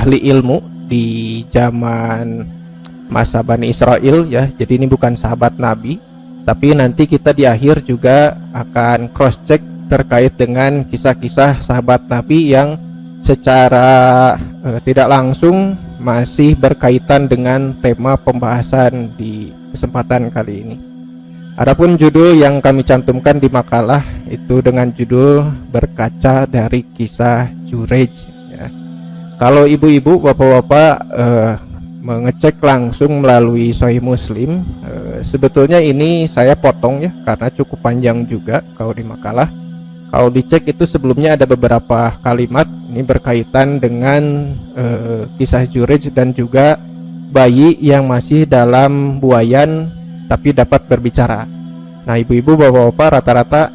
ahli ilmu di zaman masa Bani Israel ya. Jadi ini bukan sahabat Nabi, tapi nanti kita di akhir juga akan cross check terkait dengan kisah-kisah sahabat Nabi yang secara tidak langsung masih berkaitan dengan tema pembahasan di kesempatan kali ini. Adapun judul yang kami cantumkan di makalah itu dengan judul berkaca dari kisah Jurej ya. Kalau ibu-ibu, bapak-bapak mengecek langsung melalui Sahih Muslim, sebetulnya ini saya potong ya karena cukup panjang juga kalau di makalah. Kalau dicek itu sebelumnya ada beberapa kalimat ini berkaitan dengan kisah Jurej dan juga bayi yang masih dalam buayan tapi dapat berbicara. Nah, ibu-ibu, bapak-bapak, rata-rata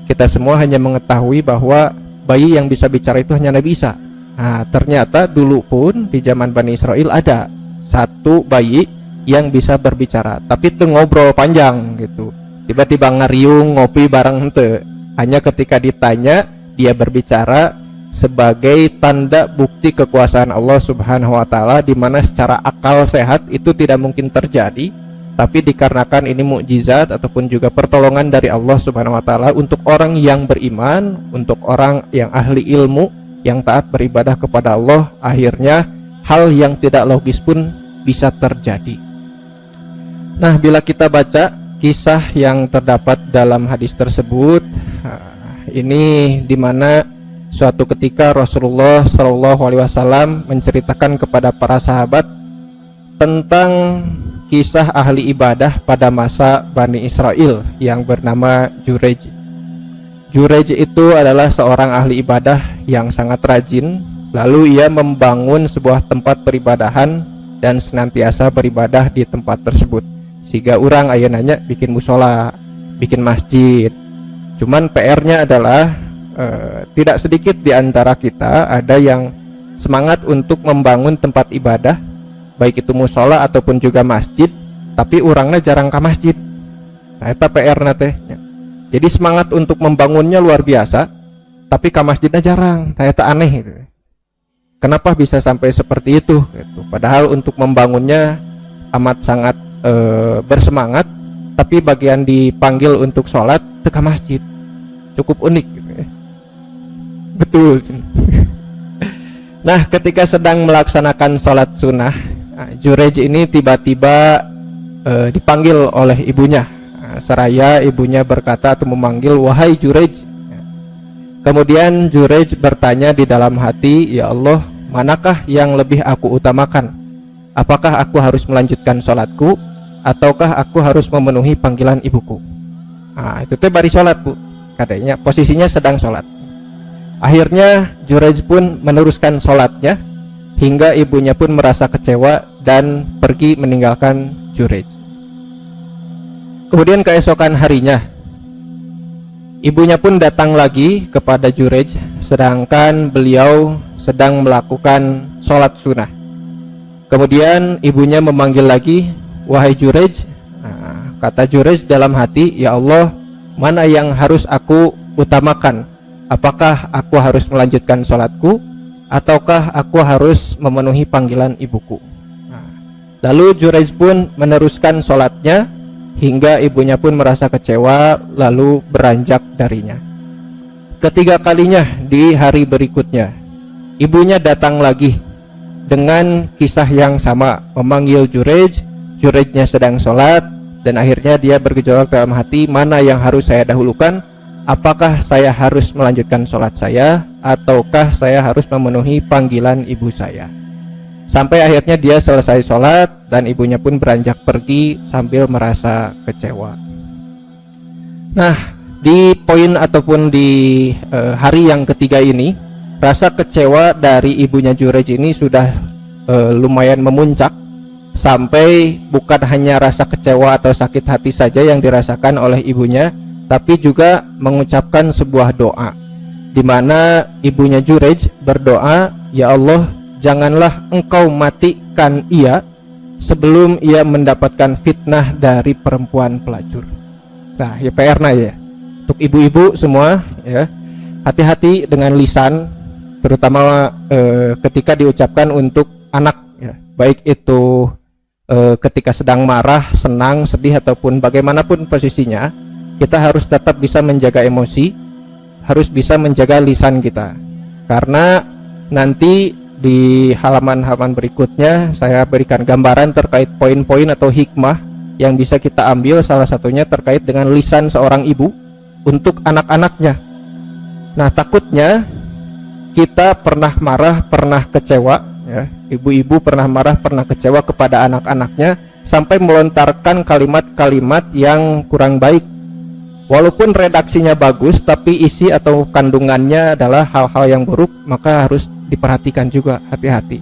kita semua hanya mengetahui bahwa bayi yang bisa bicara itu hanya Nabi Isa. Nah, ternyata dulu pun di zaman Bani Israel ada satu bayi yang bisa berbicara, tapi itu ngobrol panjang gitu. Tiba-tiba ngariung ngopi bareng hente. Hanya ketika ditanya dia berbicara sebagai tanda bukti kekuasaan Allah Subhanahu wa taala, di mana secara akal sehat itu tidak mungkin terjadi, tapi dikarenakan ini mukjizat ataupun juga pertolongan dari Allah Subhanahu wa taala untuk orang yang beriman, untuk orang yang ahli ilmu, yang taat beribadah kepada Allah, akhirnya hal yang tidak logis pun bisa terjadi. Nah, bila kita baca kisah yang terdapat dalam hadis tersebut, ini dimana suatu ketika Rasulullah SAW menceritakan kepada para sahabat tentang kisah ahli ibadah pada masa Bani Israel yang bernama Jurej. Jurej itu adalah seorang ahli ibadah yang sangat rajin, lalu ia membangun sebuah tempat peribadahan dan senantiasa beribadah di tempat tersebut. Sehingga orang ayeunanya bikin musola, bikin masjid. Cuman PR-nya adalah tidak sedikit di antara kita ada yang semangat untuk membangun tempat ibadah, baik itu musola ataupun juga masjid, tapi orangnya jarang ke masjid. Nah, itu PR-nya teh. Jadi semangat untuk membangunnya luar biasa, tapi ke masjidnya jarang. Nah, itu aneh gitu. Kenapa bisa sampai seperti itu gitu. Padahal untuk membangunnya amat sangat bersemangat, tapi bagian dipanggil untuk sholat ke masjid. Cukup unik gitu ya. Betul. Nah, ketika sedang melaksanakan sholat sunnah, Jurej ini tiba-tiba dipanggil oleh ibunya. Seraya ibunya berkata atau memanggil, "Wahai Jurej." Kemudian Jurej bertanya di dalam hati, "Ya Allah, manakah yang lebih aku utamakan? Apakah aku harus melanjutkan sholatku, ataukah aku harus memenuhi panggilan ibuku?" Nah, itu teh bari sholat, Bu. Katanya posisinya sedang sholat. Akhirnya Jurej pun meneruskan sholatnya hingga ibunya pun merasa kecewa dan pergi meninggalkan Jurej. Kemudian keesokan harinya ibunya pun datang lagi kepada Jurej, sedangkan beliau sedang melakukan sholat sunnah. Kemudian ibunya memanggil lagi, "Wahai Jurej." Nah, kata Jurej dalam hati, "Ya Allah, mana yang harus aku utamakan? Apakah aku harus melanjutkan sholatku, ataukah aku harus memenuhi panggilan ibuku?" Nah, lalu Jurej pun meneruskan sholatnya hingga ibunya pun merasa kecewa lalu beranjak darinya. Ketiga kalinya di hari berikutnya, ibunya datang lagi dengan kisah yang sama, memanggil Jurej. Jurejnya sedang sholat, dan akhirnya dia bergejolak dalam hati, mana yang harus saya dahulukan? Apakah saya harus melanjutkan sholat saya, ataukah saya harus memenuhi panggilan ibu saya? Sampai akhirnya dia selesai sholat dan ibunya pun beranjak pergi sambil merasa kecewa. Nah, di poin ataupun di hari yang ketiga ini, rasa kecewa dari ibunya Jurej ini sudah lumayan memuncak, sampai bukan hanya rasa kecewa atau sakit hati saja yang dirasakan oleh ibunya, tapi juga mengucapkan sebuah doa, di mana ibunya Jurej berdoa, "Ya Allah, janganlah engkau matikan ia sebelum ia mendapatkan fitnah dari perempuan pelacur." Nah, ya PR-nya ya, untuk ibu-ibu semua ya, hati-hati dengan lisan terutama ketika diucapkan untuk anak ya, baik itu ketika sedang marah, senang, sedih ataupun bagaimanapun posisinya, kita harus tetap bisa menjaga emosi, harus bisa menjaga lisan kita. Karena nanti di halaman-halaman berikutnya saya berikan gambaran terkait poin-poin atau hikmah yang bisa kita ambil, salah satunya terkait dengan lisan seorang ibu untuk anak-anaknya. Nah, takutnya kita pernah marah, pernah kecewa ya, ibu-ibu pernah marah, pernah kecewa kepada anak-anaknya sampai melontarkan kalimat-kalimat yang kurang baik. Walaupun redaksinya bagus, tapi isi atau kandungannya adalah hal-hal yang buruk, maka harus diperhatikan juga, hati-hati.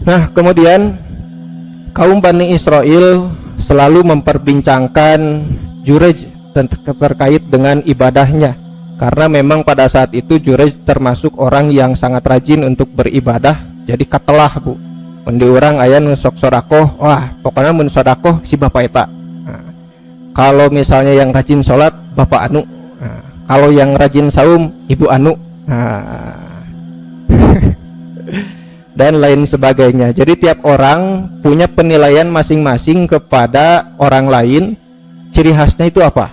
Nah, kemudian kaum Bani Israel selalu memperbincangkan Jurej terkait dengan ibadahnya, karena memang pada saat itu Jurej termasuk orang yang sangat rajin untuk beribadah. Jadi katelah bu, di orang aya nu sok sodakoh, wah pokoknya mun sodakoh si bapak eta. Kalau misalnya yang rajin sholat, bapak anu. Nah, kalau yang rajin saum, ibu anu. Nah. Dan lain sebagainya. Jadi tiap orang punya penilaian masing-masing kepada orang lain. Ciri khasnya itu apa?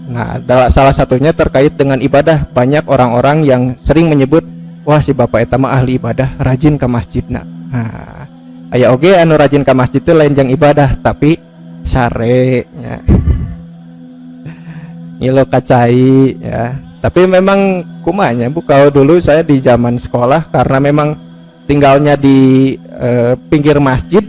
Nah, salah satunya terkait dengan ibadah. Banyak orang-orang yang sering menyebut, wah si bapak eta mah ahli ibadah, rajin ke masjidna. Nah, aya oge anu rajin ke masjid itu lain yang ibadah, tapi syare ya. Ngilo kacai ya. Tapi memang kumanya bu, kalau dulu saya di zaman sekolah karena memang tinggalnya di pinggir masjid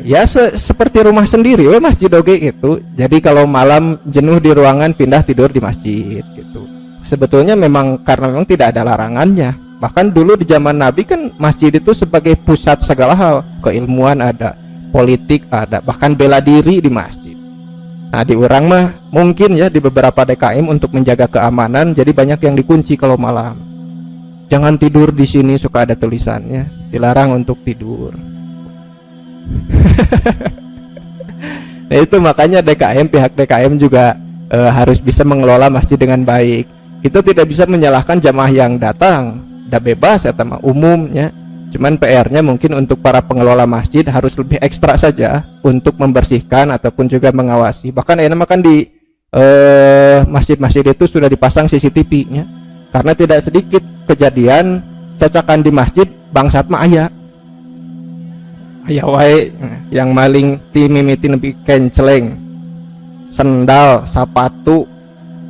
ya, seperti rumah sendiri we masjid oge gitu. Jadi kalau malam jenuh di ruangan, pindah tidur di masjid gitu. Sebetulnya memang karena memang tidak ada larangannya. Bahkan dulu di zaman Nabi kan masjid itu sebagai pusat segala hal, keilmuan ada, politik ada, bahkan bela diri di masjid. Nah, di orang mah mungkin ya di beberapa DKM untuk menjaga keamanan, jadi banyak yang dikunci kalau malam. Jangan tidur di sini, suka ada tulisannya, dilarang untuk tidur. Nah, itu makanya DKM, pihak DKM juga harus bisa mengelola masjid dengan baik. Itu tidak bisa menyalahkan jamaah yang datang, udah bebas ya teman umumnya. Cuman PR-nya mungkin untuk para pengelola masjid harus lebih ekstra saja untuk membersihkan ataupun juga mengawasi. Bahkan enak kan di masjid-masjid itu sudah dipasang CCTV-nya. Karena tidak sedikit kejadian cacakan di masjid bangsat mah aya wae yang maling ti mimiti nepi kenceleng, sendal, sepatu,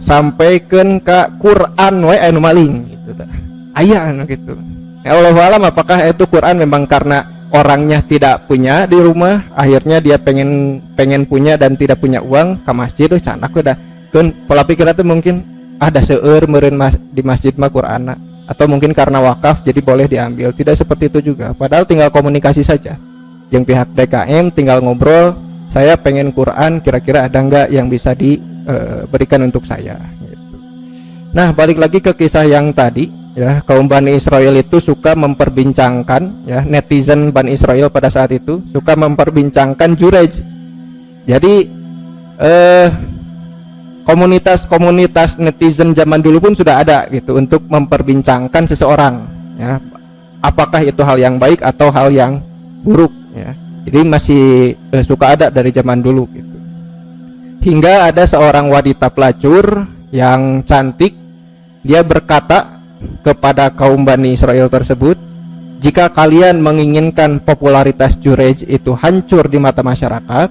sampaikan ke Quran wae anu maling gitu tah. Aya anu gitu. Ya Allah alam apakah itu Quran memang karena orangnya tidak punya di rumah, akhirnya dia pengen punya dan tidak punya uang ke masjid canak udah kan pola pikirnya itu mungkin ada seueur meureun di masjid mah Qur'ana, atau mungkin karena wakaf jadi boleh diambil. Tidak seperti itu juga, padahal tinggal komunikasi saja yang pihak DKM, tinggal ngobrol, saya pengen Quran, kira-kira ada nggak yang bisa diberikan untuk saya gitu. Nah, balik lagi ke kisah yang tadi ya, kaum Bani Israel itu suka memperbincangkan ya, netizen Bani Israel pada saat itu suka memperbincangkan Jurej. Jadi komunitas netizen zaman dulu pun sudah ada gitu untuk memperbincangkan seseorang ya, apakah itu hal yang baik atau hal yang buruk ya. Jadi masih suka ada dari zaman dulu gitu. Hingga ada seorang wanita pelacur yang cantik, dia berkata kepada kaum Bani Israel tersebut, jika kalian menginginkan popularitas Jurej itu hancur di mata masyarakat,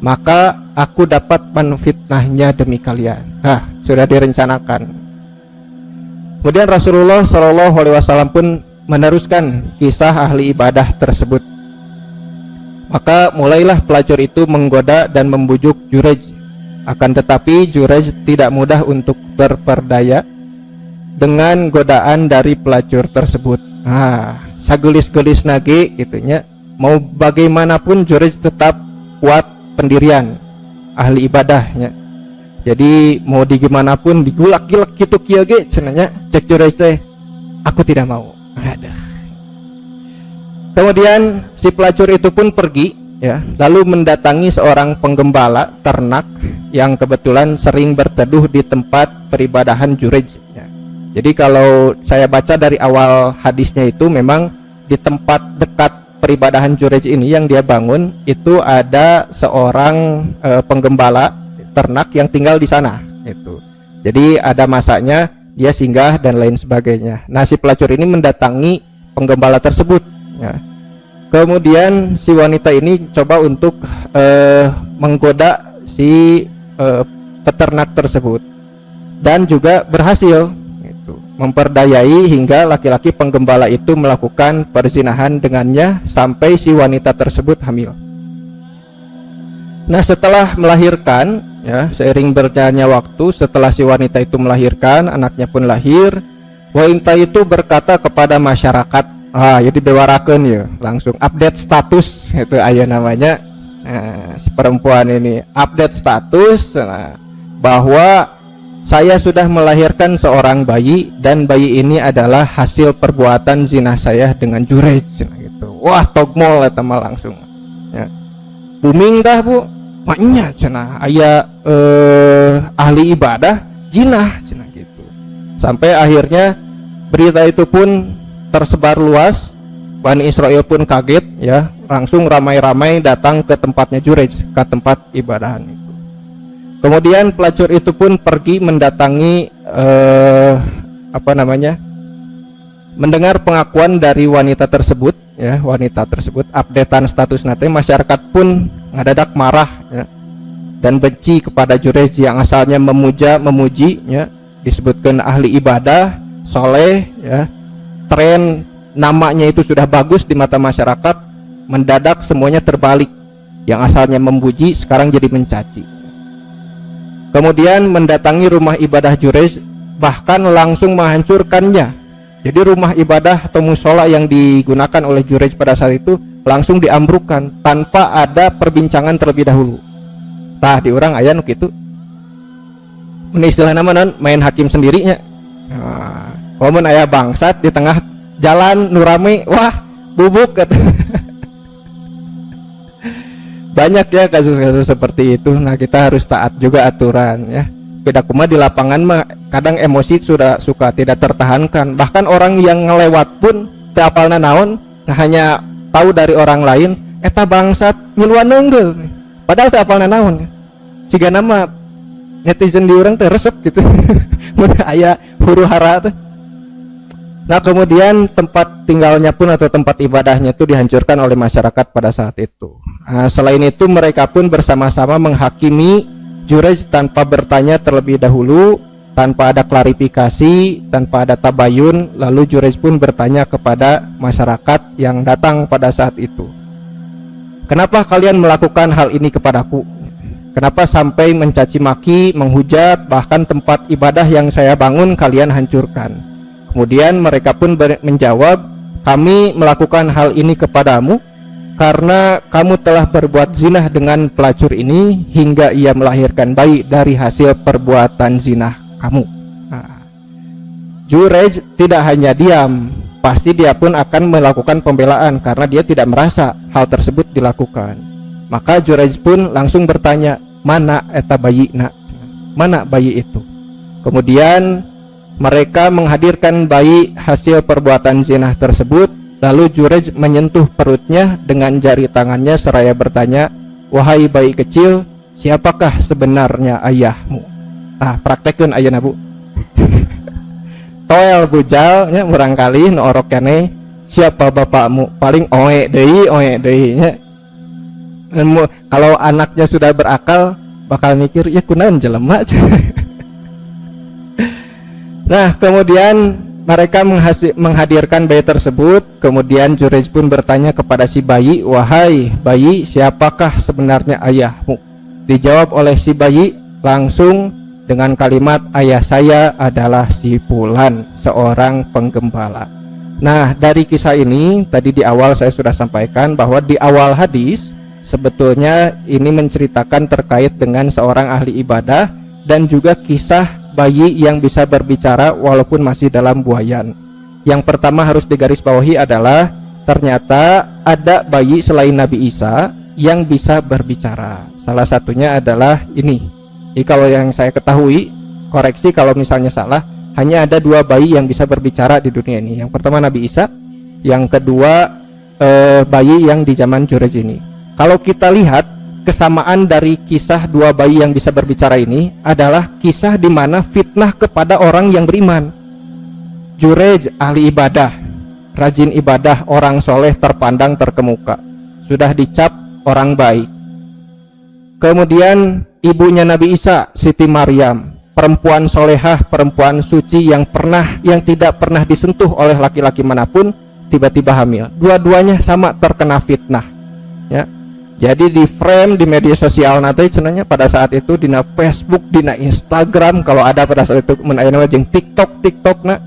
maka aku dapat menfitnahnya demi kalian. Nah, sudah direncanakan. Kemudian Rasulullah Shallallahu Alaihi Wasallam pun meneruskan kisah ahli ibadah tersebut. Maka mulailah pelacur itu menggoda dan membujuk Jurej. Akan tetapi Jurej tidak mudah untuk terperdaya dengan godaan dari pelacur tersebut. Nah, sagelis-gelis nage gitunya. Mau bagaimanapun Jurej tetap kuat pendirian ahli ibadahnya. Jadi mau digimanapun digulak-gilak gitu kieu ge cenanya cek Jurej teh, aku tidak mau. Aduh. Kemudian si pelacur itu pun pergi ya, lalu mendatangi seorang penggembala ternak yang kebetulan sering berteduh di tempat peribadahan Jurej ya. Jadi kalau saya baca dari awal hadisnya itu memang di tempat dekat peribadahan Jurej ini yang dia bangun itu ada seorang penggembala ternak yang tinggal di sana itu. Jadi ada masanya dia singgah dan lain sebagainya. Nah, si pelacur ini mendatangi penggembala tersebut ya. Kemudian si wanita ini coba untuk menggoda si peternak tersebut dan juga berhasil memperdayai hingga laki-laki penggembala itu melakukan perzinahan dengannya sampai si wanita tersebut hamil. Nah, setelah melahirkan ya, seiring berjalannya waktu, setelah si wanita itu melahirkan, anaknya pun lahir, wanita itu berkata kepada masyarakat, jadi bewarakeun ya, langsung update status itu aya namanya. Nah, si perempuan ini update status bahwa saya sudah melahirkan seorang bayi dan bayi ini adalah hasil perbuatan zina saya dengan Jurej gitu. Wah, togmol eta mah langsung. Ya. Booming dah, Bu. Maknya cenah aya ahli ibadah zina cenah gitu. Sampai akhirnya berita itu pun tersebar luas. Bani Israel pun kaget ya, langsung ramai-ramai datang ke tempatnya Jurej, ke tempat ibadahan itu. Kemudian pelacur itu pun pergi mendatangi mendengar pengakuan dari wanita tersebut ya, wanita tersebut updatean status nanti, masyarakat pun ngadadak marah ya, dan benci kepada Jurej yang asalnya memuji ya, disebutkan ahli ibadah, soleh ya, tren namanya itu sudah bagus di mata masyarakat, mendadak semuanya terbalik, yang asalnya memuji sekarang jadi mencaci. Kemudian mendatangi rumah ibadah Jurej, bahkan langsung menghancurkannya. Jadi rumah ibadah atau musola yang digunakan oleh Jurej pada saat itu langsung diambrukkan tanpa ada perbincangan terlebih dahulu. Tah di orang aya nu kitu. Ini istilah nama main hakim sendirinya. Komun aya bangsat di tengah jalan nu rame, wah bubuk kata. Banyak ya kasus-kasus seperti itu. Nah, kita harus taat juga aturan ya. Beda kuma di lapangan mah kadang emosi sudah suka tidak tertahankan. Bahkan orang yang ngelewat pun teu apalna naon, hanya tahu dari orang lain, eta bangsat ngiluan neunggel. Padahal teu apalna naon. Siga nama netizen di urang teh resep gitu. Mun aya huru-hara teh. Nah, kemudian tempat tinggalnya pun atau tempat ibadahnya itu dihancurkan oleh masyarakat pada saat itu. Nah, selain itu mereka pun bersama-sama menghakimi Jurej tanpa bertanya terlebih dahulu, tanpa ada klarifikasi, tanpa ada tabayun. Lalu Jurej pun bertanya kepada masyarakat yang datang pada saat itu, kenapa kalian melakukan hal ini kepadaku? Kenapa sampai mencaci maki, menghujat, bahkan tempat ibadah yang saya bangun kalian hancurkan? Kemudian mereka pun menjawab, kami melakukan hal ini kepadamu karena kamu telah berbuat zina dengan pelacur ini hingga ia melahirkan bayi dari hasil perbuatan zina kamu. Nah, Jurej tidak hanya diam, pasti dia pun akan melakukan pembelaan karena dia tidak merasa hal tersebut dilakukan. Maka Jurej pun langsung bertanya, mana eta bayi nak? Mana bayi itu? Kemudian mereka menghadirkan bayi hasil perbuatan zina tersebut. Lalu Jurej menyentuh perutnya dengan jari tangannya seraya bertanya, wahai bayi kecil, siapakah sebenarnya ayahmu? Praktekkan ayeuna, Bu. Toel bujal nya murangkali nu orok keneh, siapa bapakmu? Paling oe deui nya. Kalau anaknya sudah berakal bakal mikir, ya kunaon jelema. Nah, kemudian mereka menghadirkan bayi tersebut. Kemudian Jurej pun bertanya kepada si bayi, wahai bayi, siapakah sebenarnya ayahmu? Dijawab oleh si bayi langsung dengan kalimat, ayah saya adalah si Fulan, seorang penggembala. Nah, dari kisah ini tadi di awal saya sudah sampaikan bahwa di awal hadis sebetulnya ini menceritakan terkait dengan seorang ahli ibadah dan juga kisah bayi yang bisa berbicara walaupun masih dalam buayan. Yang pertama harus digarisbawahi adalah ternyata ada bayi selain Nabi Isa yang bisa berbicara. Salah satunya adalah ini. Jadi kalau yang saya ketahui, koreksi kalau misalnya salah, hanya ada 2 bayi yang bisa berbicara di dunia ini. Yang pertama Nabi Isa, yang kedua bayi yang di zaman Jurej ini. Kalau kita lihat kesamaan dari kisah 2 bayi yang bisa berbicara ini adalah kisah di mana fitnah kepada orang yang beriman. Jurej ahli ibadah, rajin ibadah, orang soleh terpandang terkemuka, sudah dicap orang baik. Kemudian ibunya Nabi Isa, Siti Maryam, perempuan solehah, perempuan suci yang tidak pernah disentuh oleh laki-laki manapun, tiba-tiba hamil. Dua-duanya sama terkena fitnah, ya. Jadi di frame di media sosial nanti cenanya pada saat itu dina Facebook, dina Instagram, kalau ada pada saat itu menaikkan jeung TikTok nak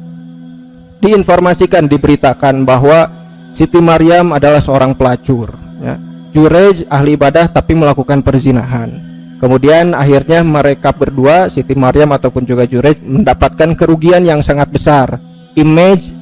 diinformasikan, diberitakan bahwa Siti Maryam adalah seorang pelacur, ya. Jurej ahli ibadah tapi melakukan perzinahan. Kemudian akhirnya mereka berdua, Siti Maryam ataupun juga Jurej, mendapatkan kerugian yang sangat besar. Image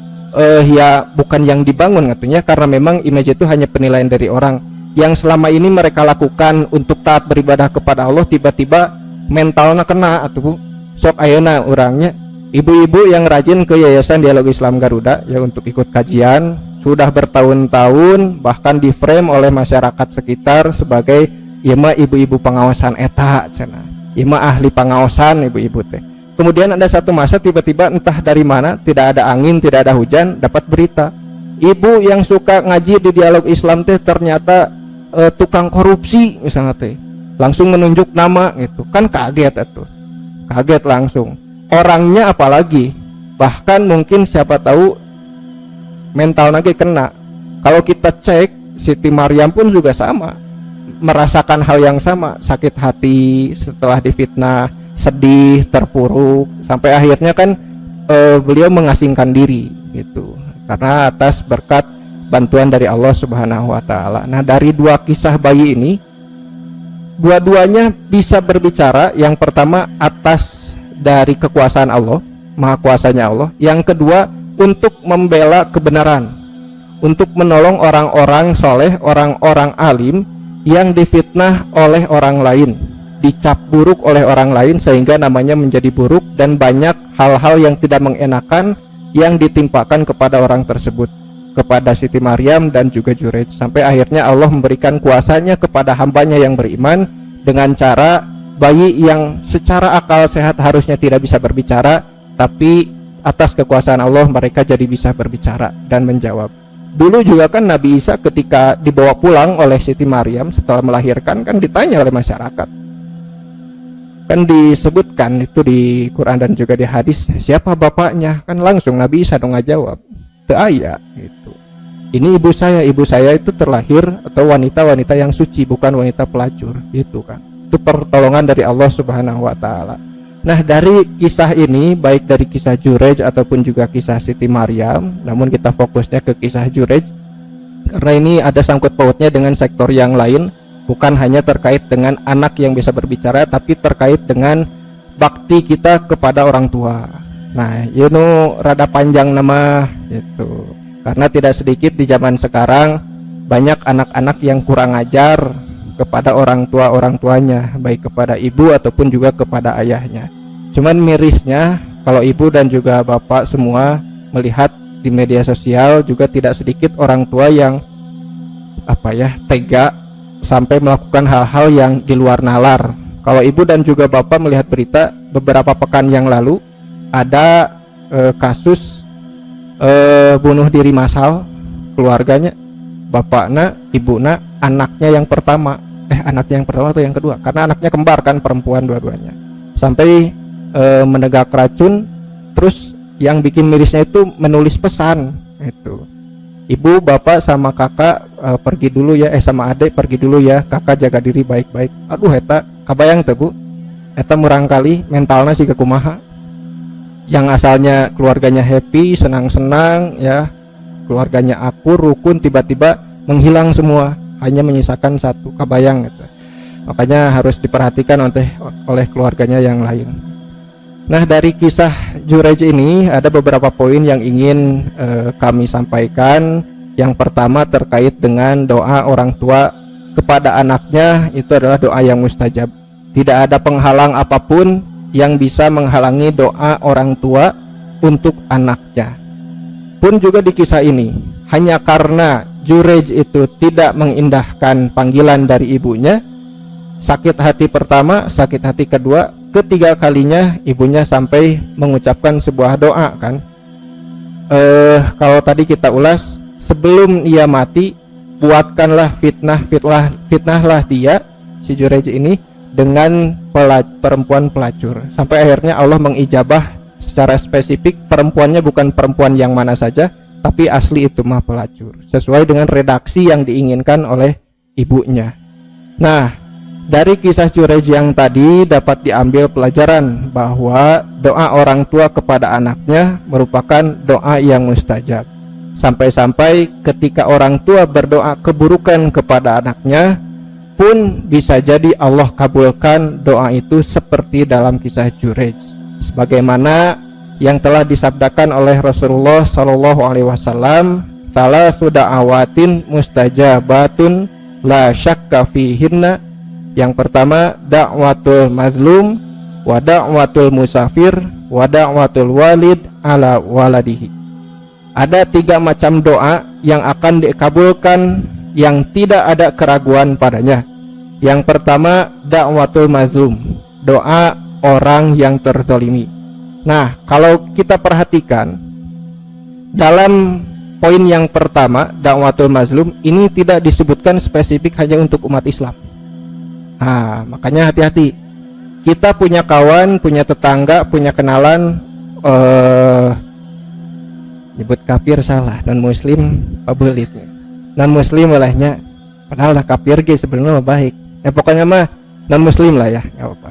ya bukan yang dibangun katanya, karena memang image itu hanya penilaian dari orang. Yang selama ini mereka lakukan untuk taat beribadah kepada Allah, tiba-tiba mentalnya kena atuh. Sok ayeuna urangnya ibu-ibu yang rajin ke Yayasan Dialog Islam Garuda ya untuk ikut kajian, sudah bertahun-tahun bahkan di frame oleh masyarakat sekitar sebagai ima ibu-ibu pengawasan eta cenah. Ima ahli pengawasan ibu-ibu teh. Kemudian ada satu masa tiba-tiba entah dari mana, tidak ada angin, tidak ada hujan, dapat berita ibu yang suka ngaji di Dialog Islam teh ternyata tukang korupsi misalnya teh. Langsung menunjuk nama gitu. Kan kaget atuh. Kaget langsung. Orangnya apalagi, bahkan mungkin siapa tahu mental lagi kena. Kalau kita cek Siti Maryam pun juga sama, merasakan hal yang sama, sakit hati setelah difitnah, sedih, terpuruk, sampai akhirnya kan beliau mengasingkan diri gitu, karena atas berkat bantuan dari Allah Subhanahu wa Ta'ala. Nah, dari 2 kisah bayi ini, dua-duanya bisa berbicara. Yang pertama atas dari kekuasaan Allah, maha kuasanya Allah. Yang kedua untuk membela kebenaran, untuk menolong orang-orang soleh, orang-orang alim yang difitnah oleh orang lain, dicap buruk oleh orang lain sehingga namanya menjadi buruk, dan banyak hal-hal yang tidak mengenakan yang ditimpakan kepada orang tersebut, kepada Siti Maryam dan juga Jurej, sampai akhirnya Allah memberikan kuasanya kepada hambanya yang beriman dengan cara bayi yang secara akal sehat harusnya tidak bisa berbicara, tapi atas kekuasaan Allah mereka jadi bisa berbicara dan menjawab. Dulu juga kan Nabi Isa ketika dibawa pulang oleh Siti Maryam setelah melahirkan kan ditanya oleh masyarakat, kan disebutkan itu di Quran dan juga di hadis, siapa bapaknya, kan langsung Nabi Isa dong ngajawab, teu aya gitu. Ini ibu saya itu terlahir atau wanita-wanita yang suci, bukan wanita pelacur gitu kan. Itu pertolongan dari Allah Subhanahu wa Ta'ala. Nah, dari kisah ini, baik dari kisah Jurej ataupun juga kisah Siti Maryam, namun kita fokusnya ke kisah Jurej karena ini ada sangkut pautnya dengan sektor yang lain, bukan hanya terkait dengan anak yang bisa berbicara, tapi terkait dengan bakti kita kepada orang tua. Nah, rada panjang nama itu, karena tidak sedikit di zaman sekarang banyak anak-anak yang kurang ajar kepada orang tuanya, baik kepada ibu ataupun juga kepada ayahnya. Cuman mirisnya kalau ibu dan juga bapak semua melihat di media sosial juga tidak sedikit orang tua yang tega sampai melakukan hal-hal yang di luar nalar. Kalau ibu dan juga bapak melihat berita beberapa pekan yang lalu ada kasus bunuh diri massal, keluarganya, bapaknya, ibunya, anaknya yang pertama atau yang kedua, karena anaknya kembar kan, perempuan dua-duanya, sampai menegak racun. Terus yang bikin mirisnya itu menulis pesan itu, ibu, bapak sama kakak pergi dulu ya, sama adik pergi dulu ya, kakak jaga diri baik-baik. Aduh, eta kabayang teh Bu, eta murang kali mentalnya sih kumaha, yang asalnya keluarganya happy, senang-senang ya, keluarganya akur, rukun, tiba-tiba menghilang semua, hanya menyisakan satu. Kabayang gitu. Makanya harus diperhatikan oleh keluarganya yang lain. Nah, dari kisah Jurej ini ada beberapa poin yang ingin kami sampaikan. Yang pertama terkait dengan doa orang tua kepada anaknya, itu adalah doa yang mustajab. Tidak ada penghalang apapun yang bisa menghalangi doa orang tua untuk anaknya. Pun juga di kisah ini, hanya karena Jurej itu tidak mengindahkan panggilan dari ibunya, sakit hati pertama, sakit hati kedua, ketiga kalinya ibunya sampai mengucapkan sebuah doa kan. Kalau tadi kita ulas, sebelum ia mati, buatkanlah fitnahlah dia, si Jurej ini, dengan perempuan pelacur. Sampai akhirnya Allah mengijabah secara spesifik, perempuannya bukan perempuan yang mana saja, tapi asli itu mah pelacur, sesuai dengan redaksi yang diinginkan oleh ibunya. Nah, dari kisah Jurej yang tadi dapat diambil pelajaran bahwa doa orang tua kepada anaknya merupakan doa yang mustajab. Sampai-sampai ketika orang tua berdoa keburukan kepada anaknya pun bisa jadi Allah kabulkan doa itu seperti dalam kisah Jurej, sebagaimana yang telah disabdakan oleh Rasulullah Shallallahu Alaihi Wasallam, salah sudah awatin mustajabatun la syakka fihinna. Yang pertama, da'watul mazlum, wa da'watul musafir, wa da'watul walid ala waladihi. Ada 3 macam doa yang akan dikabulkan yang tidak ada keraguan padanya. Yang pertama, da'watul mazlum, doa orang yang terzalimi. Nah, kalau kita perhatikan dalam poin yang pertama, da'watul mazlum, ini tidak disebutkan spesifik hanya untuk umat Islam. Nah, makanya hati-hati. Kita punya kawan, punya tetangga, punya kenalan, nyebut kafir salah, non muslim pabelit. Non muslim olehnya, padahal lah kafir ge sebenarnya baik. Ya pokoknya mah non muslim lah ya, nggak apa-apa.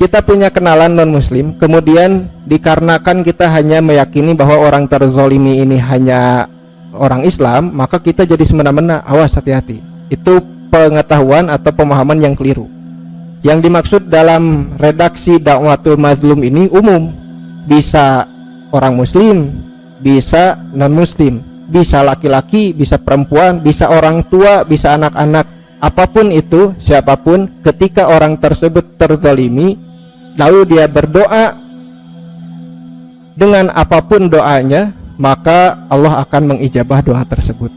Kita punya kenalan non muslim, kemudian dikarenakan kita hanya meyakini bahwa orang terzolimi ini hanya orang Islam, maka kita jadi semena-mena. Awas, hati-hati. Itu pengetahuan atau pemahaman yang keliru. Yang dimaksud dalam redaksi da'watul mazlum ini umum, bisa orang muslim, bisa non muslim, bisa laki-laki, bisa perempuan, bisa orang tua, bisa anak-anak, apapun itu, siapapun, ketika orang tersebut terzalimi lalu dia berdoa dengan apapun doanya, maka Allah akan mengijabah doa tersebut.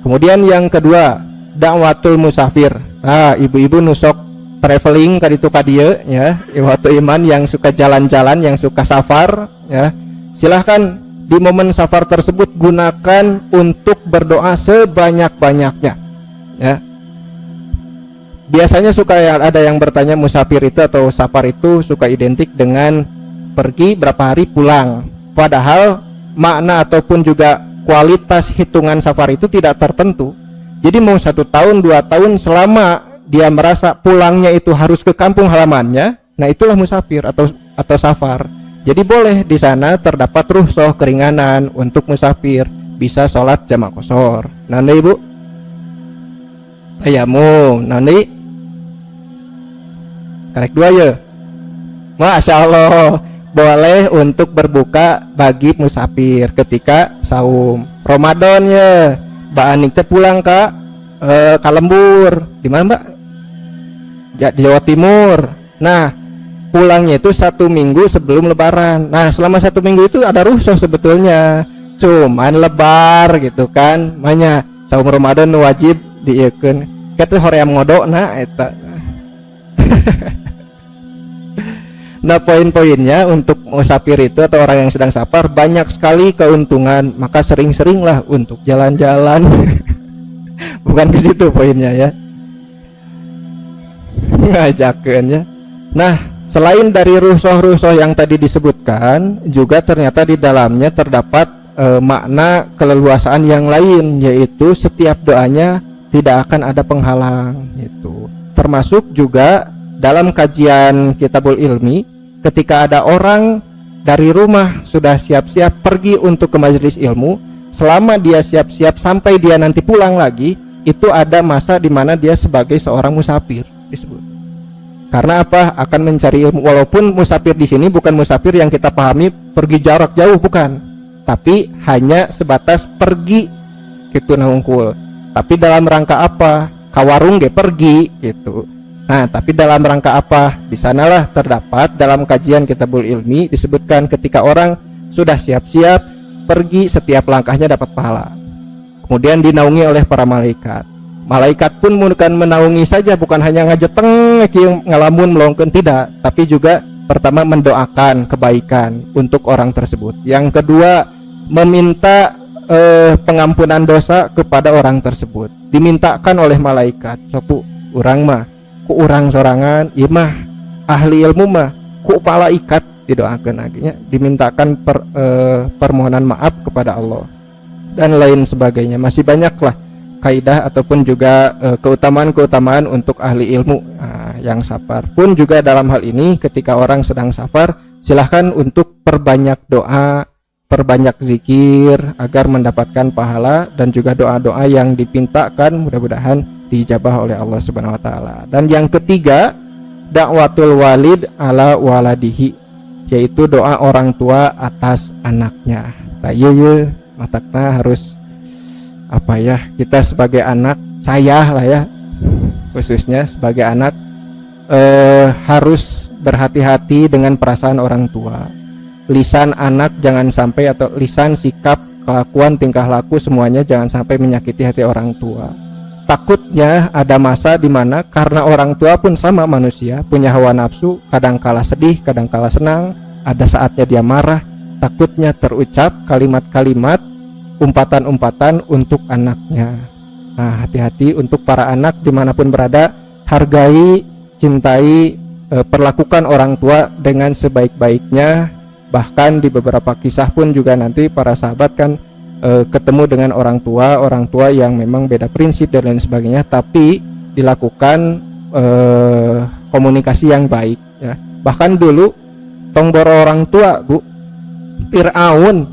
Kemudian yang kedua, da'watul musafir. Nah, ibu-ibu nusok traveling kaditu kadieu ya, iwatu iman yang suka jalan-jalan, yang suka safar ya. Silahkan di momen safar tersebut gunakan untuk berdoa sebanyak-banyaknya ya. Biasanya suka ada yang bertanya musafir itu atau safar itu suka identik dengan pergi berapa hari pulang. Padahal makna ataupun juga kualitas hitungan safar itu tidak tertentu. Jadi mau 1 tahun, 2 tahun, selama dia merasa pulangnya itu harus ke kampung halamannya, nah itulah musafir atau safar. Jadi boleh di sana terdapat rukhsah keringanan untuk musafir, bisa sholat jamak qashar. Nanti ibu, tayamum, nanti karek 2 ya. Masya Allah, boleh untuk berbuka bagi musafir ketika saum Ramadan ya. Mbak Aning teh pulang ke Lembur. Di mana Mbak? Di Jawa Timur. Nah, pulangnya itu 1 minggu sebelum Lebaran. Nah, selama 1 minggu itu ada rukhsah sebetulnya. Cuman lebar gitu kan. Makanya saum Ramadan wajib dieukeun. Kata hoream ngodokna eta. Nah, poin-poinnya untuk musafir itu atau orang yang sedang safar banyak sekali keuntungan, maka sering-seringlah untuk jalan-jalan. Bukan ke situ poinnya ya. Ngajakeun ya. Nah, selain dari rukhsah-rukhsah yang tadi disebutkan, juga ternyata di dalamnya terdapat makna keleluasaan yang lain, yaitu setiap doanya tidak akan ada penghalang gitu. Termasuk juga dalam kajian Kitabul Ilmi, ketika ada orang dari rumah sudah siap-siap pergi untuk ke majelis ilmu, selama dia siap-siap sampai dia nanti pulang lagi, itu ada masa di mana dia sebagai seorang musafir disebut. Karena apa? Akan mencari ilmu. Walaupun musafir di sini bukan musafir yang kita pahami pergi jarak jauh, bukan, tapi hanya sebatas pergi gitu nangkul. Tapi dalam rangka apa? Kawarung ge pergi gitu. Nah, tapi dalam rangka apa? Di sanalah terdapat dalam kajian Kitabul Ilmi disebutkan ketika orang sudah siap-siap pergi, setiap langkahnya dapat pahala. Kemudian dinaungi oleh para malaikat. Malaikat pun bukan menaungi saja, bukan hanya ngajeteng ngalamun melongkeun, tidak, tapi juga pertama mendoakan kebaikan untuk orang tersebut. Yang kedua, meminta pengampunan dosa kepada orang tersebut. Dimintakan oleh malaikat, "Sopu urang mah ku urang sorangan, ieu mah ahli ilmu mah ku malaikat," didoakan akhirnya, dimintakan permohonan maaf kepada Allah dan lain sebagainya. Masih banyaklah kaidah ataupun juga keutamaan-keutamaan untuk ahli ilmu yang safar. Pun juga dalam hal ini ketika orang sedang safar, silahkan untuk perbanyak doa, perbanyak zikir agar mendapatkan pahala, dan juga doa-doa yang dipintakan mudah-mudahan diijabah oleh Allah Subhanahu wa taala. Dan yang ketiga, dakwatul walid ala waladihi, yaitu doa orang tua atas anaknya. Tayyeu matakna harus apa ya, kita sebagai anak, saya lah ya khususnya sebagai anak harus berhati-hati dengan perasaan orang tua. Lisan anak jangan sampai, atau lisan, sikap, kelakuan, tingkah laku semuanya jangan sampai menyakiti hati orang tua. Takutnya ada masa dimana karena orang tua pun sama manusia, punya hawa nafsu, kadang kala sedih, kadang kala senang, ada saatnya dia marah. Takutnya terucap kalimat-kalimat, umpatan-umpatan untuk anaknya. Nah, hati-hati untuk para anak dimanapun berada, hargai, cintai, perlakukan orang tua dengan sebaik-baiknya. Bahkan di beberapa kisah pun juga nanti para sahabat kan ketemu dengan orang tua yang memang beda prinsip dan lain sebagainya, tapi dilakukan komunikasi yang baik ya. Bahkan dulu tongboro orang tua, Bu, Fir'aun,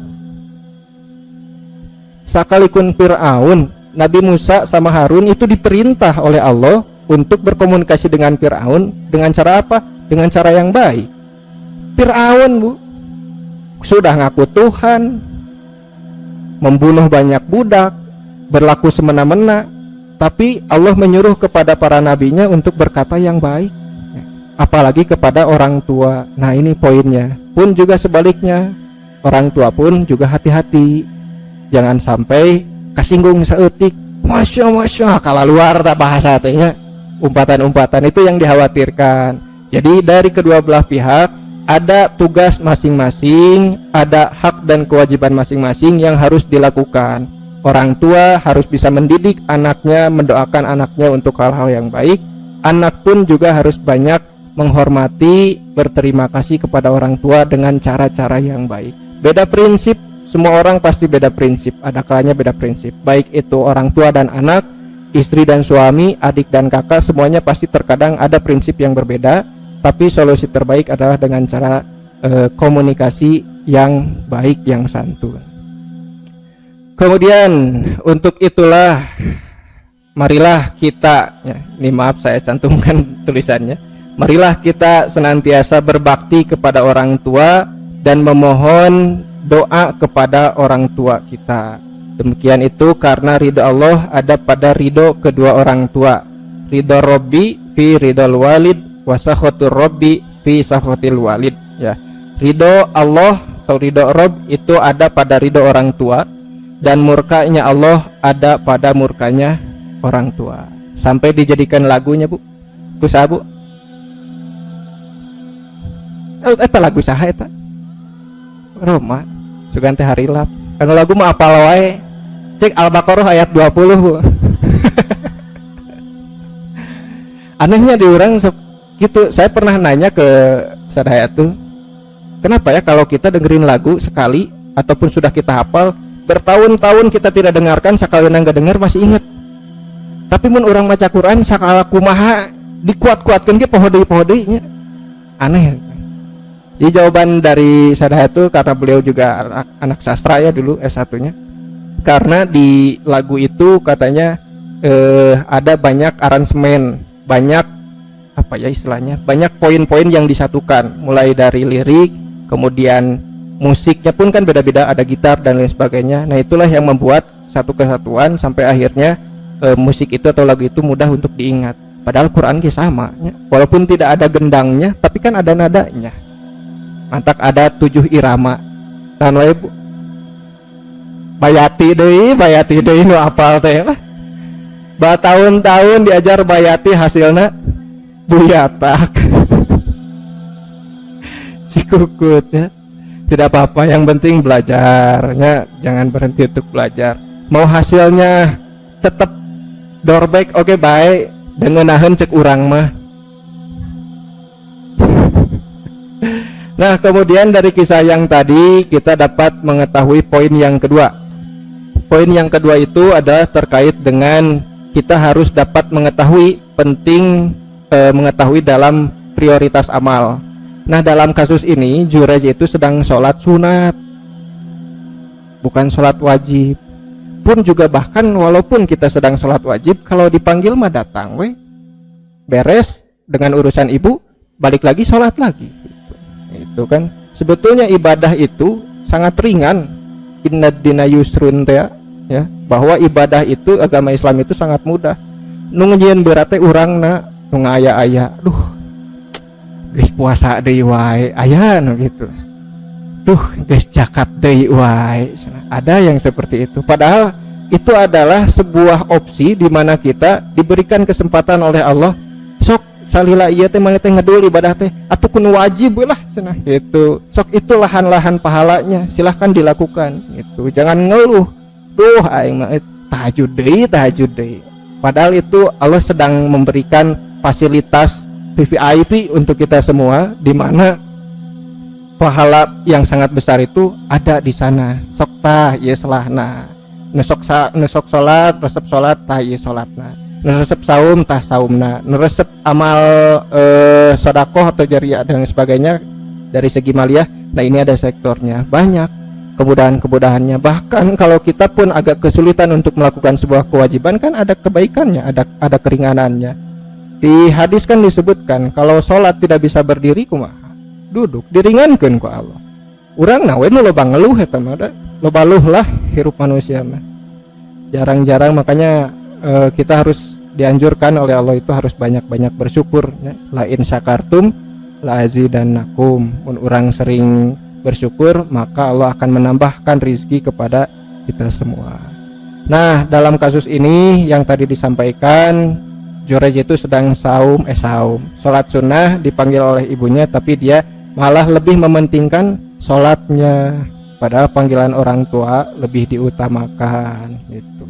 sakalipun Fir'aun, Nabi Musa sama Harun itu diperintah oleh Allah untuk berkomunikasi dengan Fir'aun dengan cara apa? Dengan cara yang baik. Fir'aun, Bu, sudah ngaku Tuhan, membunuh banyak budak, berlaku semena-mena, tapi Allah menyuruh kepada para nabinya untuk berkata yang baik, apalagi kepada orang tua. Nah, ini poinnya. Pun juga sebaliknya, orang tua pun juga hati-hati, jangan sampai kasinggung saeutik, masya kala luar tak bahasa artinya, umpatan-umpatan itu yang dikhawatirkan. Jadi dari kedua belah pihak ada tugas masing-masing, ada hak dan kewajiban masing-masing yang harus dilakukan. Orang tua harus bisa mendidik anaknya, mendoakan anaknya untuk hal-hal yang baik. Anak pun juga harus banyak menghormati, berterima kasih kepada orang tua dengan cara-cara yang baik. Beda prinsip, semua orang pasti beda prinsip, ada kalanya beda prinsip. Baik itu orang tua dan anak, istri dan suami, adik dan kakak, semuanya pasti terkadang ada prinsip yang berbeda. Tapi solusi terbaik adalah dengan cara komunikasi yang baik, yang santun. Kemudian untuk itulah marilah kita, ya, ini maaf saya cantumkan tulisannya, marilah kita senantiasa berbakti kepada orang tua dan memohon doa kepada orang tua kita. Demikian itu karena ridho Allah ada pada ridho kedua orang tua. Ridho Robbi fi ridhol walid, wasakhotur Robbi fi sakhotil walid, ya. Ridho Allah atau ridho Rob itu ada pada ridho orang tua, dan murkanya Allah ada pada murkanya orang tua. Sampai dijadikan lagunya, Bu. Kusaha, Bu? Eta lagu saha eta? Roma sugan teh harilap. Kana lagu mah apal wae. Cek Al-Baqarah ayat 20, Bu. Anehnya di orang gitu, saya pernah nanya ke sadaya tuh, kenapa ya kalau kita dengerin lagu sekali ataupun sudah kita hafal, bertahun-tahun kita tidak dengarkan, sekali nggak dengar masih ingat. Tapi mun orang maca Quran sakala kumaha dikuat-kuatkeun ge pohode-pohodenya. Aneh. Jadi jawaban dari sadaya tuh, karena beliau juga anak sastra ya dulu S1-nya. Karena di lagu itu katanya ada banyak aransemen, banyak apa ya istilahnya, banyak poin-poin yang disatukan, mulai dari lirik, kemudian musiknya pun kan beda-beda, ada gitar dan lain sebagainya. Nah, itulah yang membuat satu kesatuan sampai akhirnya musik itu atau lagu itu mudah untuk diingat. Padahal Quran ki sama nya. Walaupun tidak ada gendangnya, tapi kan ada nadanya. Mantak ada 7 irama. Dan wae bayati deui nu apal teh lah. Tahun-tahun diajar bayati hasilna buyatak. Si kukutnya. Tidak apa-apa, yang penting belajarnya, jangan berhenti untuk belajar. Mau hasilnya tetap doorbag oke baik, dengenaheun cek urang mah. Nah, kemudian dari kisah yang tadi kita dapat mengetahui poin yang kedua. Poin yang kedua itu adalah terkait dengan kita harus dapat mengetahui penting mengetahui dalam prioritas amal. Nah, dalam kasus ini Jurej itu sedang sholat sunat, bukan sholat wajib. Pun juga bahkan walaupun kita sedang sholat wajib, kalau dipanggil mah datang we, beres dengan urusan ibu, balik lagi sholat lagi. Itu kan sebetulnya ibadah itu sangat ringan. Innad dina yusrun teh ya, bahwa ibadah itu, agama Islam itu sangat mudah. Nu ngeujeun berat teh urangna nu ngaya-aya, duh geus puasa deui wae aya nu gitu. Duh geus zakat deui wae. Ada yang seperti itu. Padahal itu adalah sebuah opsi di mana kita diberikan kesempatan oleh Allah. Sok salila ieu teh mangga teh ngedul ibadah teh atuh kun wajib lah cenah gitu. Sok itu lahan-lahan pahalanya, silahkan dilakukan gitu. Jangan ngeluh. Duh aing mah tahajud deui. Padahal itu Allah sedang memberikan fasilitas VIP untuk kita semua, di mana pahala yang sangat besar itu ada di sana. Sok tah ieu selahna. Nesok salat, resep salat tah ieu salatna. Neresep saum tah saumna, neresep amal sedekah atau jariah dan sebagainya dari segi maliyah. Nah, ini ada sektornya, banyak kemudahan-kemudahannya. Bahkan kalau kita pun agak kesulitan untuk melakukan sebuah kewajiban, kan ada kebaikannya, ada keringanannya. Di hadis kan disebutkan kalau sholat tidak bisa berdiri kumaha, duduk, diringankeun ku Allah. Urang na we nu loba ngeluh eta mah, loba luh lah hirup manusia mah. Jarang-jarang, makanya kita harus dianjurkan oleh Allah itu harus banyak-banyak bersyukur ya. La in syakartum la azidannakum. Mun urang sering bersyukur, maka Allah akan menambahkan rizki kepada kita semua. Nah, dalam kasus ini yang tadi disampaikan, Jurej itu sedang saum, sholat sunnah, dipanggil oleh ibunya, tapi dia malah lebih mementingkan sholatnya, padahal panggilan orang tua lebih diutamakan gitu.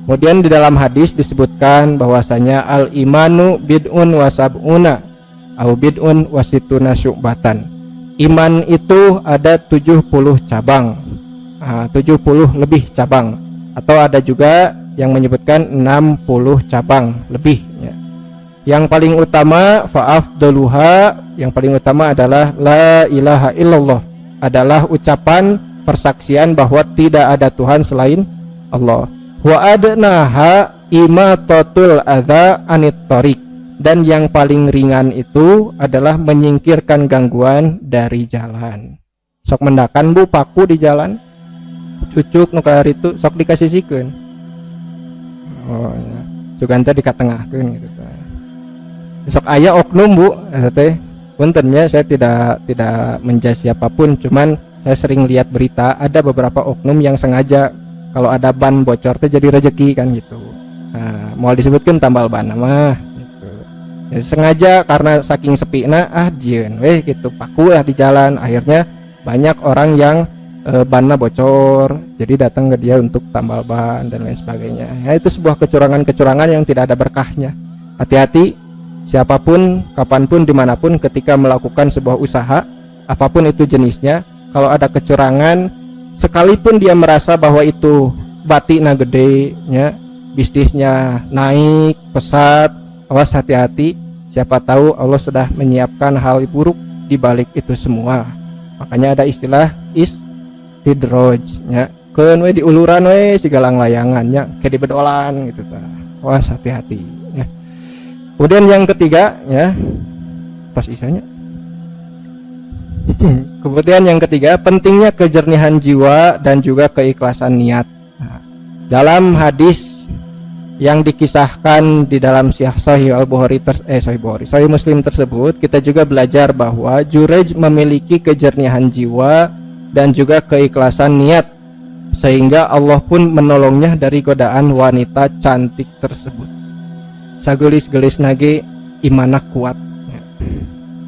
Kemudian di dalam hadis disebutkan bahwasanya al imanu bid'un wasab'una au bid'un wasituna syu'batan. Iman itu ada 70 cabang, 70 lebih cabang, atau ada juga yang menyebutkan 60 cabang lebih ya. Yang paling utama fa'afdaluha, yang paling utama adalah la ilaha illallah, adalah ucapan persaksian bahwa tidak ada Tuhan selain Allah. Wa adnaha imatatul adza anit thariq, dan yang paling ringan itu adalah menyingkirkan gangguan dari jalan. Sok mendakan bu paku di jalan, cucuk nu ka itu sok dikasisikeun. Oh ya, suganta dikatengahkeun gitu. Sok aya oknum bu, teh puntennya saya tidak menjudge siapapun, cuman saya sering lihat berita ada beberapa oknum yang sengaja kalau ada ban bocor teh jadi rezeki kan gitu. Nah, mau disebutkan tambal ban mah gitu. Ya, sengaja karena saking sepina jieun weh gitu paku lah di jalan, akhirnya banyak orang yang bannya bocor, jadi datang ke dia untuk tambal ban dan lain sebagainya. Ya, itu sebuah kecurangan-kecurangan yang tidak ada berkahnya. Hati-hati, siapapun, kapanpun, dimanapun, ketika melakukan sebuah usaha, apapun itu jenisnya, kalau ada kecurangan, sekalipun dia merasa bahwa itu batiknya gede, ya, bisnisnya naik, pesat, awas hati-hati. Siapa tahu Allah sudah menyiapkan hal buruk di balik itu semua. Makanya ada istilah istidraj, ya, keun we diuluran we sigalang layangannya kayak di bedolan gitu ta. Awas hati-hati ya. Kemudian yang ketiga ya, pas isanya. Kemudian yang ketiga, pentingnya kejernihan jiwa dan juga keikhlasan niat. Nah, dalam hadis yang dikisahkan di dalam Sahih Sahih Muslim tersebut, kita juga belajar bahwa Jurej memiliki kejernihan jiwa dan juga keikhlasan niat, sehingga Allah pun menolongnya dari godaan wanita cantik tersebut. Sagelis-gelis nage imanak kuat.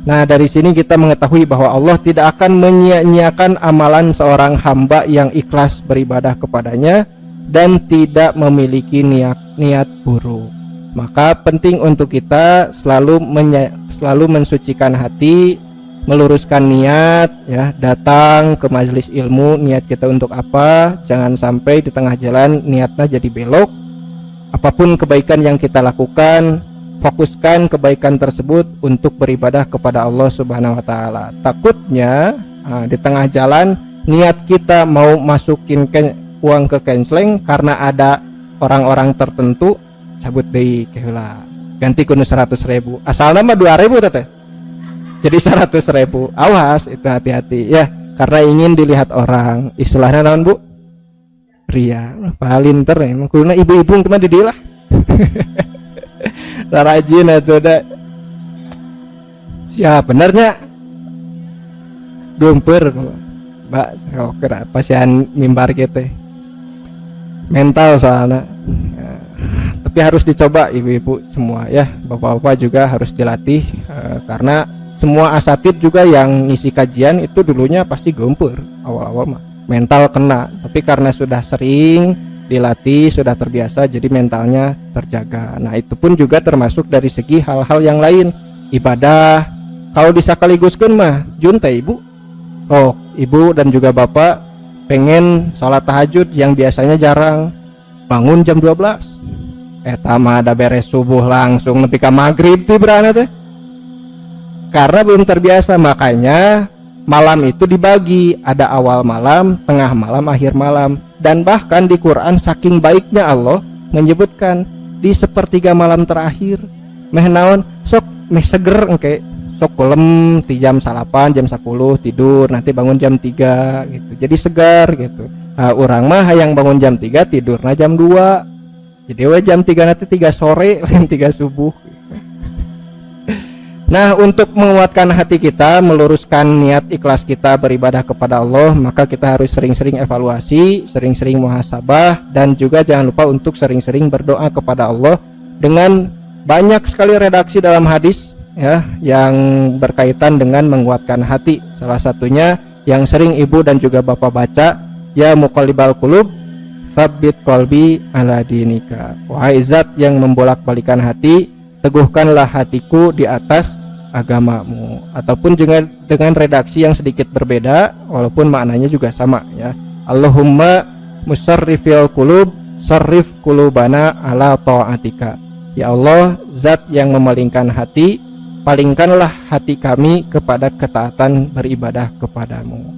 Nah, dari sini kita mengetahui bahwa Allah tidak akan menyia-nyiakan amalan seorang hamba yang ikhlas beribadah kepadanya dan tidak memiliki niat buruk. Maka penting untuk kita selalu mensucikan hati, meluruskan niat, ya, datang ke majelis ilmu, niat kita untuk apa? Jangan sampai di tengah jalan niatnya jadi belok. Apapun kebaikan yang kita lakukan, fokuskan kebaikan tersebut untuk beribadah kepada Allah Subhanahu wa taala. Takutnya di tengah jalan niat kita mau masukin uang ke canceling karena ada orang-orang tertentu, cabut deui keheula. Ganti kudu 100.000. Asalna mah 2.000 teh. Jadi 100.000. Awas, itu hati-hati ya, karena ingin dilihat orang. Istilahnya naon, Bu? Ria. Palinter ya, kuduna ibu-ibu kemana di dieu lah. Rajin itu dah. Siap benernya dumper Mbak, oh, kira pasian mimbar gitu mental soalnya ya. Tapi harus dicoba ibu-ibu semua ya, bapak-bapak juga harus dilatih karena semua asatid juga yang ngisi kajian itu dulunya pasti gempur awal-awal mah mental kena, tapi karena sudah sering dilatih, sudah terbiasa, jadi mentalnya terjaga. Nah, itu pun juga termasuk dari segi hal-hal yang lain, ibadah. Kalau disakaliguskeun mah junta ibu, oh ibu dan juga bapak pengen sholat tahajud yang biasanya jarang, bangun jam 12, mah ada beres subuh langsung nepi ka maghrib ti berana teh, karena belum terbiasa. Makanya malam itu dibagi, ada awal malam, tengah malam, akhir malam. Dan bahkan di Quran saking baiknya Allah menyebutkan di sepertiga malam terakhir meh naon sok meh seger engke, sok kulem di jam 8, jam 10 tidur, nanti bangun jam 3 gitu. Jadi segar gitu. Nah, urang mah hayang bangun jam 3 tidurna jam 2. Jadi jam 3 nanti 3 sore lain 3 subuh. Nah, untuk menguatkan hati kita, meluruskan niat ikhlas kita beribadah kepada Allah, maka kita harus sering-sering evaluasi, sering-sering muhasabah, dan juga jangan lupa untuk sering-sering berdoa kepada Allah dengan banyak sekali redaksi dalam hadis ya yang berkaitan dengan menguatkan hati. Salah satunya yang sering ibu dan juga bapak baca, ya muqallibal qulub tsabbit qalbi ala dinika. Wahai zat yang membolak-balikan hati, teguhkanlah hatiku di atas agamamu. Ataupun juga dengan redaksi yang sedikit berbeda walaupun maknanya juga sama ya. Allahumma musarrifil qulub sarrif qulubana ala ta'atika. Ya Allah, zat yang memalingkan hati, palingkanlah hati kami kepada ketaatan beribadah kepadamu.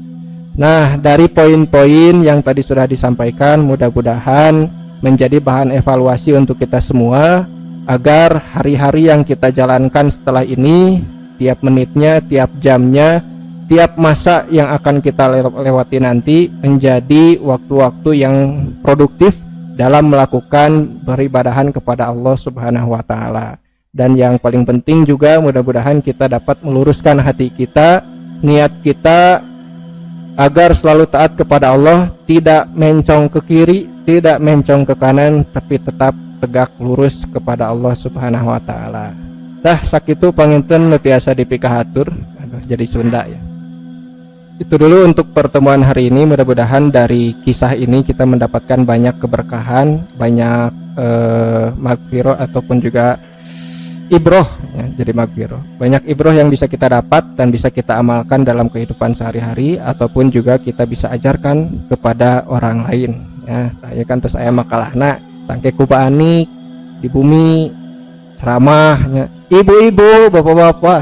Nah, dari poin-poin yang tadi sudah disampaikan, mudah-mudahan menjadi bahan evaluasi untuk kita semua, agar hari-hari yang kita jalankan setelah ini, tiap menitnya, tiap jamnya, tiap masa yang akan kita lewati nanti menjadi waktu-waktu yang produktif dalam melakukan beribadahan kepada Allah Subhanahu wa taala. Dan yang paling penting juga mudah-mudahan kita dapat meluruskan hati kita, niat kita agar selalu taat kepada Allah, tidak mencong ke kiri, tidak mencong ke kanan, tapi tetap tegak lurus kepada Allah Subhanahu wa taala. Tah sakitu panginten nu tiasa dipikahatur. Aduh, jadi Sunda ya. Itu dulu untuk pertemuan hari ini. Mudah-mudahan dari kisah ini kita mendapatkan banyak keberkahan, banyak magfirah ataupun juga ibroh ya, jadi magfirah. Banyak ibroh yang bisa kita dapat dan bisa kita amalkan dalam kehidupan sehari-hari, ataupun juga kita bisa ajarkan kepada orang lain ya. Tanya kan terus aya makalahna tangke kubaani di bumi ceramahnya ibu-ibu bapak-bapak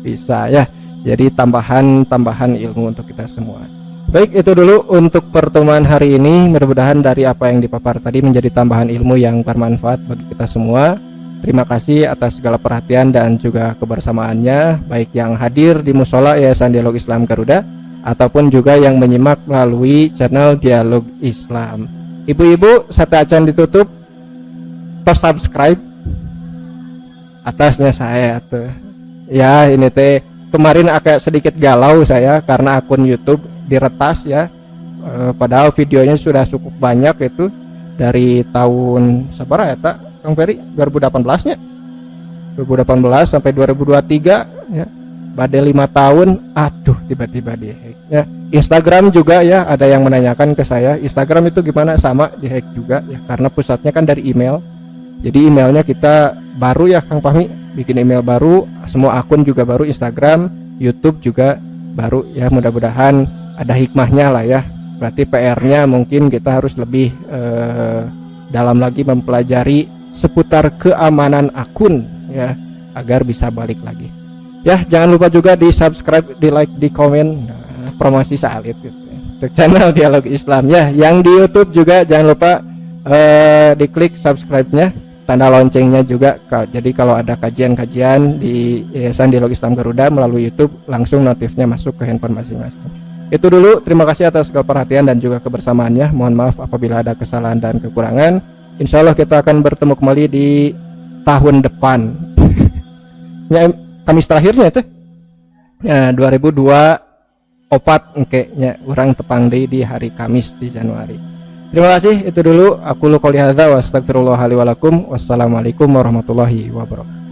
bisa ya, jadi tambahan ilmu untuk kita semua. Baik, itu dulu untuk pertemuan hari ini. Mudah-mudahan dari apa yang dipapar tadi menjadi tambahan ilmu yang bermanfaat bagi kita semua. Terima kasih atas segala perhatian dan juga kebersamaannya, baik yang hadir di Musola Yayasan Dialog Islam Garuda ataupun juga yang menyimak melalui channel Dialog Islam. Ibu-ibu, sate acan ditutup. tos subscribe atasnya saya tuh. Ya ini teh kemarin agak sedikit galau saya karena akun YouTube diretas ya. Padahal videonya sudah cukup banyak itu dari tahun sabar ya tak Kang Ferry 2018 nya 2018 sampai 2023 ya. Badai 5 tahun, aduh tiba-tiba dihack ya. Instagram juga ya, ada yang menanyakan ke saya, Instagram itu gimana, sama dihack juga ya, karena pusatnya kan dari email. Jadi emailnya kita baru ya Kang Fahmi, bikin email baru, semua akun juga baru, Instagram, YouTube juga baru ya. Mudah-mudahan ada hikmahnya lah ya. Berarti PR-nya mungkin kita harus lebih dalam lagi mempelajari seputar keamanan akun ya, agar bisa balik lagi. Ya, jangan lupa juga di subscribe, di like, di komen, promosi salit gitu, untuk channel Dialog Islam ya. Yang di YouTube juga jangan lupa diklik subscribe-nya, tanda loncengnya juga. Jadi kalau ada kajian-kajian di Yayasan Dialog Islam Garuda melalui YouTube, langsung notifnya masuk ke handphone masing-masing. Itu dulu, terima kasih atas segala perhatian dan juga kebersamaannya. Mohon maaf apabila ada kesalahan dan kekurangan. Insya Allah kita akan bertemu kembali di tahun depan. Ya, Kamis terakhirnya itu ya 2024 engkenya orang tepang di hari Kamis di Januari. Terima kasih, itu dulu. Aku lu qouli hadza wa astagfirullah li wa lakum. Wassalamualaikum warahmatullahi wabarakatuh.